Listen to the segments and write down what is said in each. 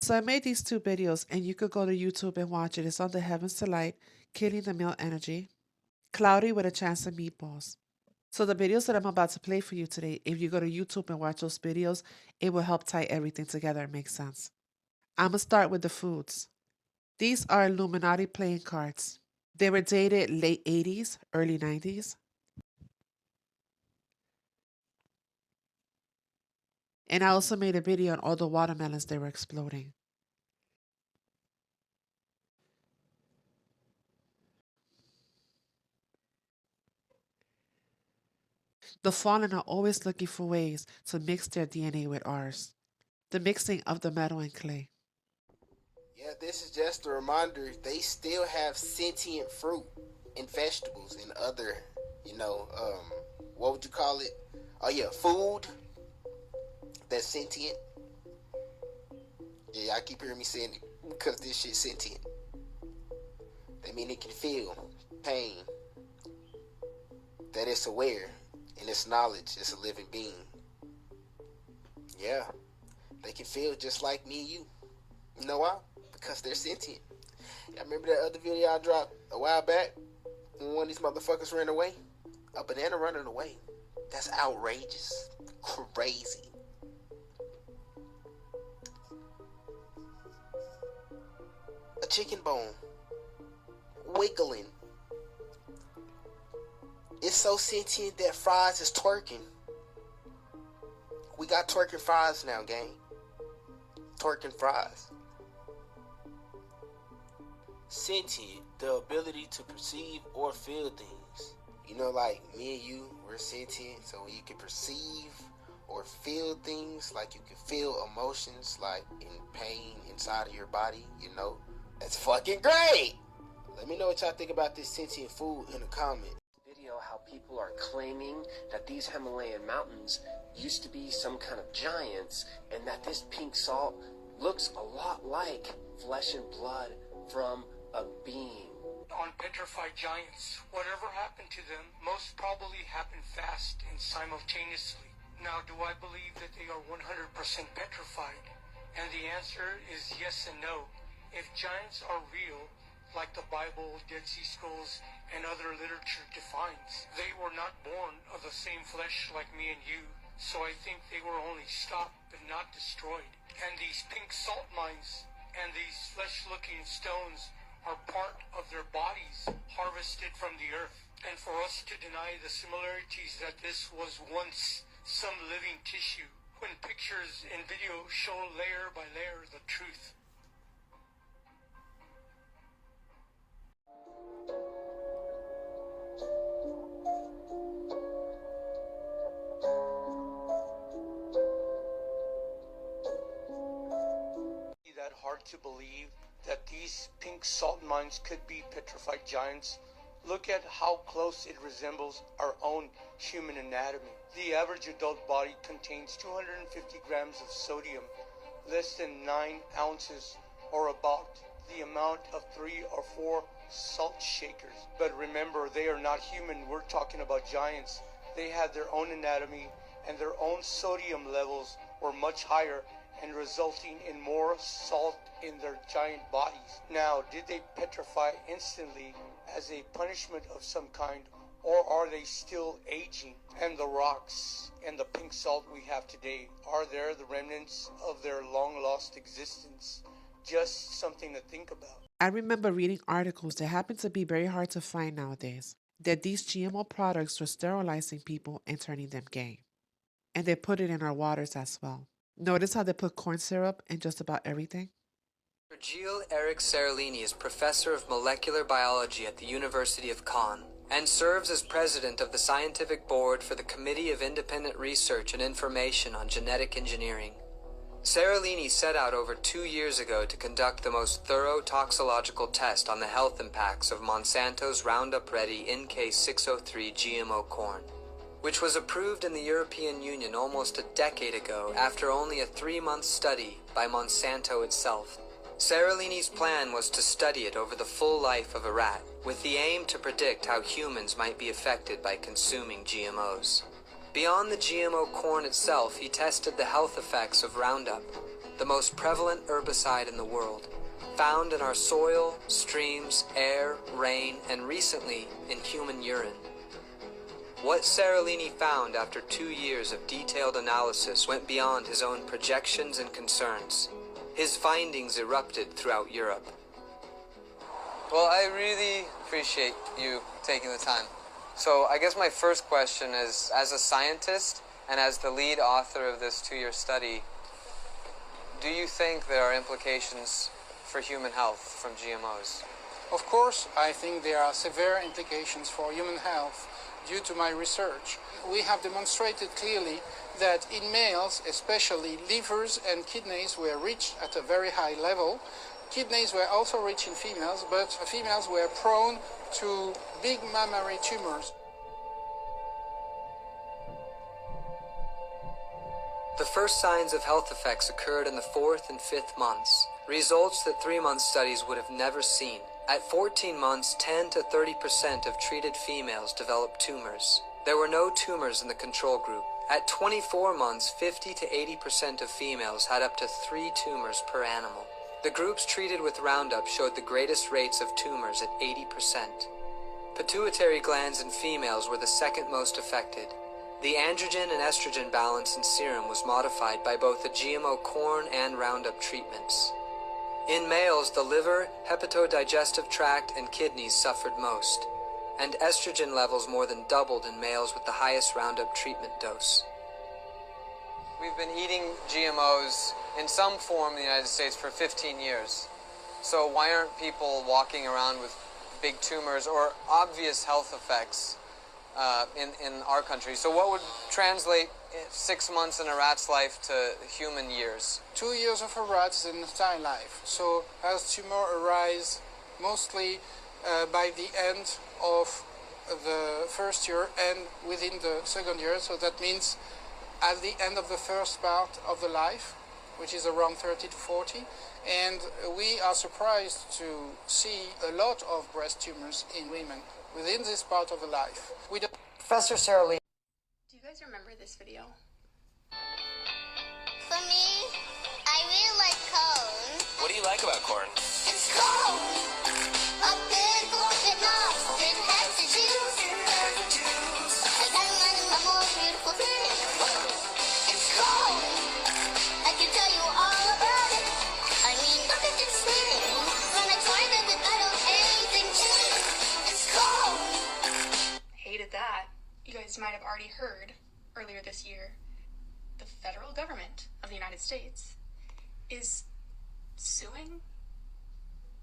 So I made these two videos, and you could go to YouTube and watch it. It's on the Heavens to Light, Killing the Male Energy, Cloudy with a Chance of Meatballs. So the videos that I'm about to play for you today, if you go to YouTube and watch those videos, it will help tie everything together and make sense. I'm going to start with the foods. These are Illuminati playing cards. They were dated late 80s, early 90s. And I also made a video on all the watermelons they were exploding. The fallen are always looking for ways to mix their DNA with ours. The mixing of the metal and clay. Yeah, this is just a reminder they still have sentient fruit and vegetables and other, what would you call it? Oh yeah, food that's sentient. Yeah, I keep hearing me saying it because this shit's sentient. That mean it can feel pain. That it's aware and it's knowledge. It's a living being. Yeah, they can feel just like me and you. You know why? Because they're sentient. Y'all remember that other video I dropped a while back when one of these motherfuckers ran away? A banana running away. That's outrageous. Crazy. A chicken bone wiggling. It's so sentient that fries is twerking. We got twerking fries now, gang. Twerking fries. Sentient, the ability to perceive or feel things. You know, like me and you, we're sentient, so you can perceive or feel things, like you can feel emotions, like in pain inside of your body, That's fucking great! Let me know what y'all think about this sentient food in the comments. Video how people are claiming that these Himalayan mountains used to be some kind of giants, and that this pink salt looks a lot like flesh and blood from a being. On petrified giants, whatever happened to them most probably happened fast and simultaneously. Now, do I believe that they are 100% petrified? And the answer is yes and no. If giants are real, like the Bible, Dead Sea Scrolls, and other literature defines, they were not born of the same flesh like me and you, so I think they were only stopped but not destroyed. And these pink salt mines and these flesh-looking stones are part of their bodies harvested from the earth. And for us to deny the similarities that this was once some living tissue, when pictures and video show layer by layer the truth. That hard to believe that these pink salt mines could be petrified giants. Look at how close it resembles our own human anatomy. The average adult body contains 250 grams of sodium, less than 9 ounces, or about the amount of 3 or 4 salt shakers. But remember, they are not human. We're talking about giants. They had their own anatomy, and their own sodium levels were much higher, and resulting in more salt in their giant bodies. Now, did they petrify instantly as a punishment of some kind, or are they still aging? And the rocks and the pink salt we have today, are there the remnants of their long-lost existence? Just something to think about. I remember reading articles that happen to be very hard to find nowadays, that these GMO products were sterilizing people and turning them gay. And they put it in our waters as well. Notice how they put corn syrup in just about everything? Gilles Eric Seralini is professor of molecular biology at the University of Caen and serves as president of the scientific board for the Committee of Independent Research and Information on Genetic Engineering. Seralini set out over 2 years ago to conduct the most thorough toxicological test on the health impacts of Monsanto's Roundup Ready NK603 GMO corn, which was approved in the European Union almost a decade ago after only a 3-month study by Monsanto itself. Seralini's plan was to study it over the full life of a rat, with the aim to predict how humans might be affected by consuming GMOs. Beyond the GMO corn itself, he tested the health effects of Roundup. the most prevalent herbicide in the world, found in our soil, streams, air, rain, and recently in human urine. What Seralini found after 2 years of detailed analysis went beyond his own projections and concerns. His findings erupted throughout Europe. Well, I really appreciate you taking the time. So I guess my first question is, as a scientist and as the lead author of this 2-year study, do you think there are implications for human health from GMOs? Of course, I think there are severe implications for human health due to my research. We have demonstrated clearly that in males, especially, livers and kidneys were rich at a very high level. Kidneys were also rich in females, but females were prone to big mammary tumors. The first signs of health effects occurred in the 4th and 5th months, results that 3-month studies would have never seen. At 14 months, 10 to 30% of treated females developed tumors. There were no tumors in the control group. At 24 months, 50 to 80% of females had up to 3 tumors per animal. The groups treated with Roundup showed the greatest rates of tumors at 80%. Pituitary glands in females were the second most affected. The androgen and estrogen balance in serum was modified by both the GMO corn and Roundup treatments. In males, the liver, hepatodigestive tract, and kidneys suffered most, and estrogen levels more than doubled in males with the highest Roundup treatment dose. We've been eating GMOs in some form in the United States for 15 years. So why aren't people walking around with big tumors or obvious health effects in our country? So what would translate 6 months in a rat's life to human years? 2 years of a rat is an entire life. So as tumor arise mostly by the end of the first year and within the second year. So that means at the end of the first part of the life, which is around 30 to 40. And we are surprised to see a lot of breast tumors in women within this part of the life. Professor Seralini. Do you guys remember this video? For me, I really like corn. What do you like about corn? It's corn. A big lumpy nut. It has the juice. I got a more beautiful thing. It's corn. I can tell you all about it. I mean, look at this thing. When I tried it, I don't anything change. It's corn. Hated that. You guys might have already heard earlier this year, the federal government of the United States is suing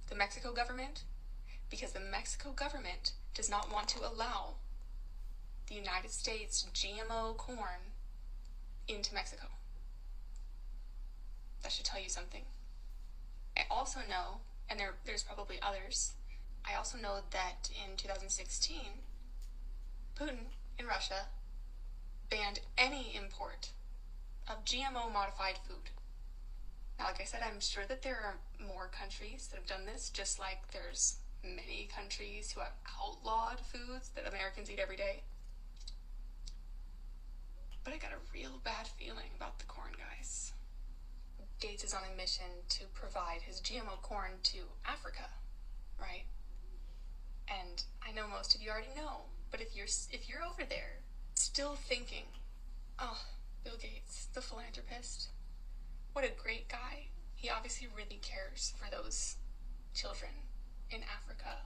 the Mexico government because the Mexico government does not want to allow the United States GMO corn into Mexico. That should tell you something. I also know, and there's probably others, I also know that in 2016, Putin in Russia banned any import of GMO-modified food. Now, like I said, I'm sure that there are more countries that have done this, just like there's many countries who have outlawed foods that Americans eat every day. But I got a real bad feeling about the corn guys. Gates is on a mission to provide his GMO corn to Africa, right? And I know most of you already know, but if you're over there still thinking, oh, Bill Gates, the philanthropist, what a great guy. He obviously really cares for those children in Africa.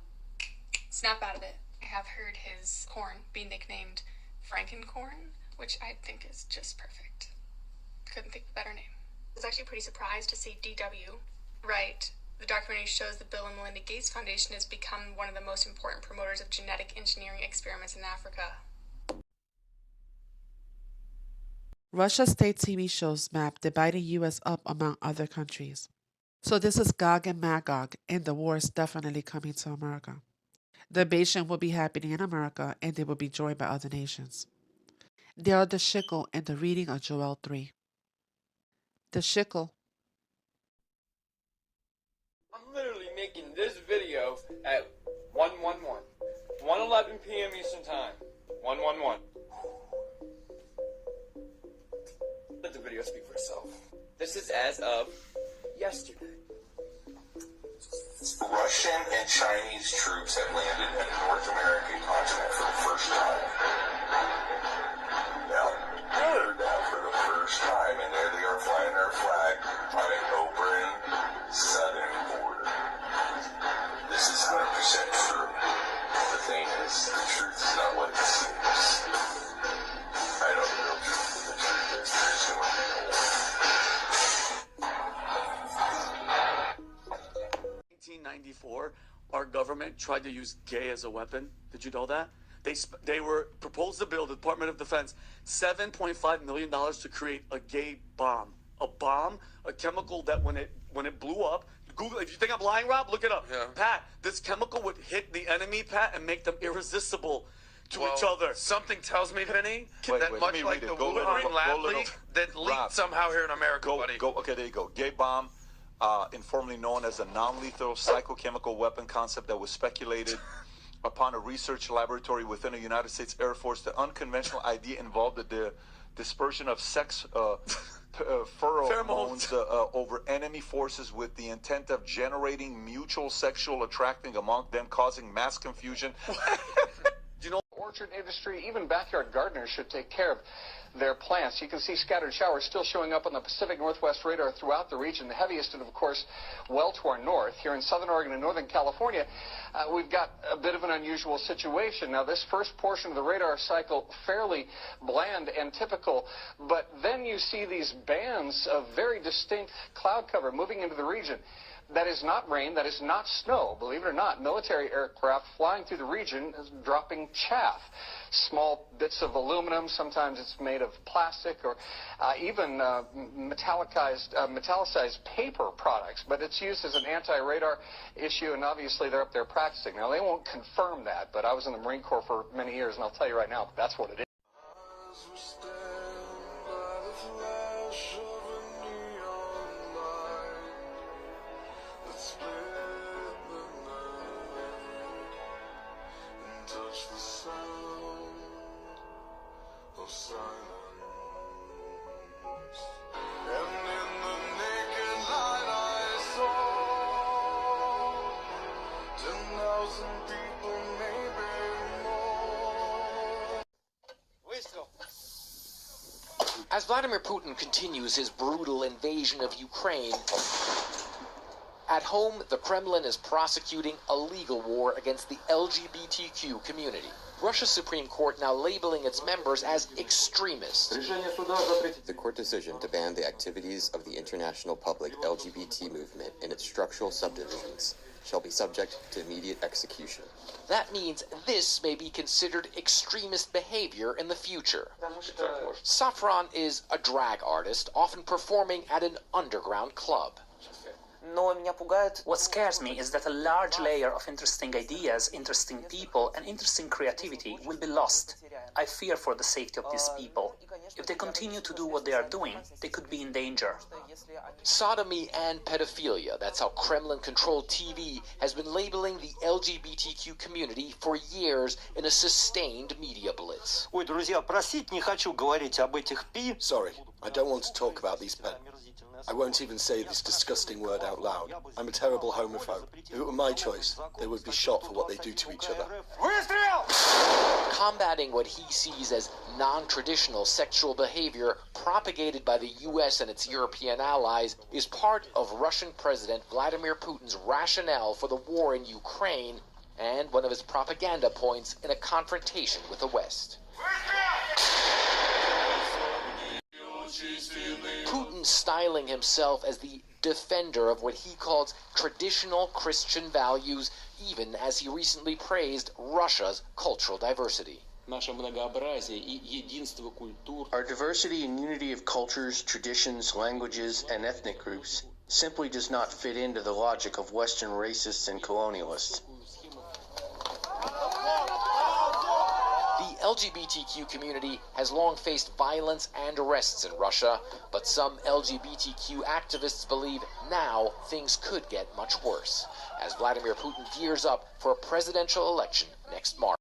Snap out of it. I have heard his corn be nicknamed Frankencorn, which I think is just perfect. Couldn't think of a better name. I was actually pretty surprised to see DW write, the documentary shows the Bill and Melinda Gates Foundation has become one of the most important promoters of genetic engineering experiments in Africa. Russia's state TV shows map dividing U.S. up among other countries. So this is Gog and Magog, and the war is definitely coming to America. The invasion will be happening in America, and they will be joined by other nations. They are the Shekel and the reading of Joel 3. The Shekel. I'm literally making this video at 1:11 p.m. Eastern Time. 1:11. The video. speak for itself. This is as of yesterday. Russian and Chinese troops have landed in the North American continent for the first time. Now, they're now for the first time, and there they are flying their flag on an open southern border. This is 100% true. The thing is, the truth is not what it seems. I don't know the truth. The truth is, there's no one. 1994, our government tried to use gay as a weapon. Did you know that? They were proposed to build, the Department of Defense, $7.5 million to create a gay bomb. A bomb, a chemical that when it blew up, Google, if you think I'm lying, Rob, look it up. Yeah. Pat, this chemical would hit the enemy, Pat, and make them irresistible to each other. Something tells me, Vinny, Wait, that let much me like read the it. Go Wuhan little- lab go little- leak that leaked Rob, somehow here in America, buddy. Okay, there you go. Gay bomb, informally known as a non-lethal psychochemical weapon concept that was speculated upon a research laboratory within the United States Air Force. The unconventional idea involved the dispersion of sex pheromones over enemy forces with the intent of generating mutual sexual attracting among them, causing mass confusion. Orchard industry, even backyard gardeners should take care of their plants. You can see scattered showers still showing up on the Pacific Northwest radar throughout the region. The heaviest, and of course, well to our north. Here in southern Oregon and northern California, we've got a bit of an unusual situation. Now, this first portion of the radar cycle, fairly bland and typical, but then you see these bands of very distinct cloud cover moving into the region. That is not rain, that is not snow. Believe it or not, military aircraft flying through the region is dropping chaff. Small bits of aluminum, sometimes it's made of plastic, or even metallicized paper products. But it's used as an anti-radar issue, and obviously they're up there practicing. Now, they won't confirm that, but I was in the Marine Corps for many years, and I'll tell you right now, that's what it is. As Vladimir Putin continues his brutal invasion of Ukraine, at home, the Kremlin is prosecuting a legal war against the LGBTQ community. Russia's Supreme Court now labeling its members as extremists. The court decision to ban the activities of the international public LGBT movement and its structural subdivisions shall be subject to immediate execution. That means this may be considered extremist behavior in the future. Safran is a drag artist, often performing at an underground club. What scares me is that a large layer of interesting ideas, interesting people, and interesting creativity will be lost. I fear for the safety of these people. If they continue to do what they are doing, they could be in danger. Sodomy and pedophilia, that's how Kremlin-controlled TV has been labeling the LGBTQ community for years in a sustained media blitz. Ой, друзья, простите, не хочу говорить об этих пи. Sorry, I don't want to talk about these pen. I won't even say this disgusting word out loud. I'm a terrible homophobe. If it were my choice, they would be shot for what they do to each other. Combating what he sees as non-traditional sexual behavior propagated by the US and its European allies is part of Russian President Vladimir Putin's rationale for the war in Ukraine and one of his propaganda points in a confrontation with the West. Putin styling himself as the defender of what he calls traditional Christian values, even as he recently praised Russia's cultural diversity. Our diversity and unity of cultures, traditions, languages, and ethnic groups simply does not fit into the logic of Western racists and colonialists. The LGBTQ community has long faced violence and arrests in Russia, but some LGBTQ activists believe now things could get much worse, as Vladimir Putin gears up for a presidential election next March.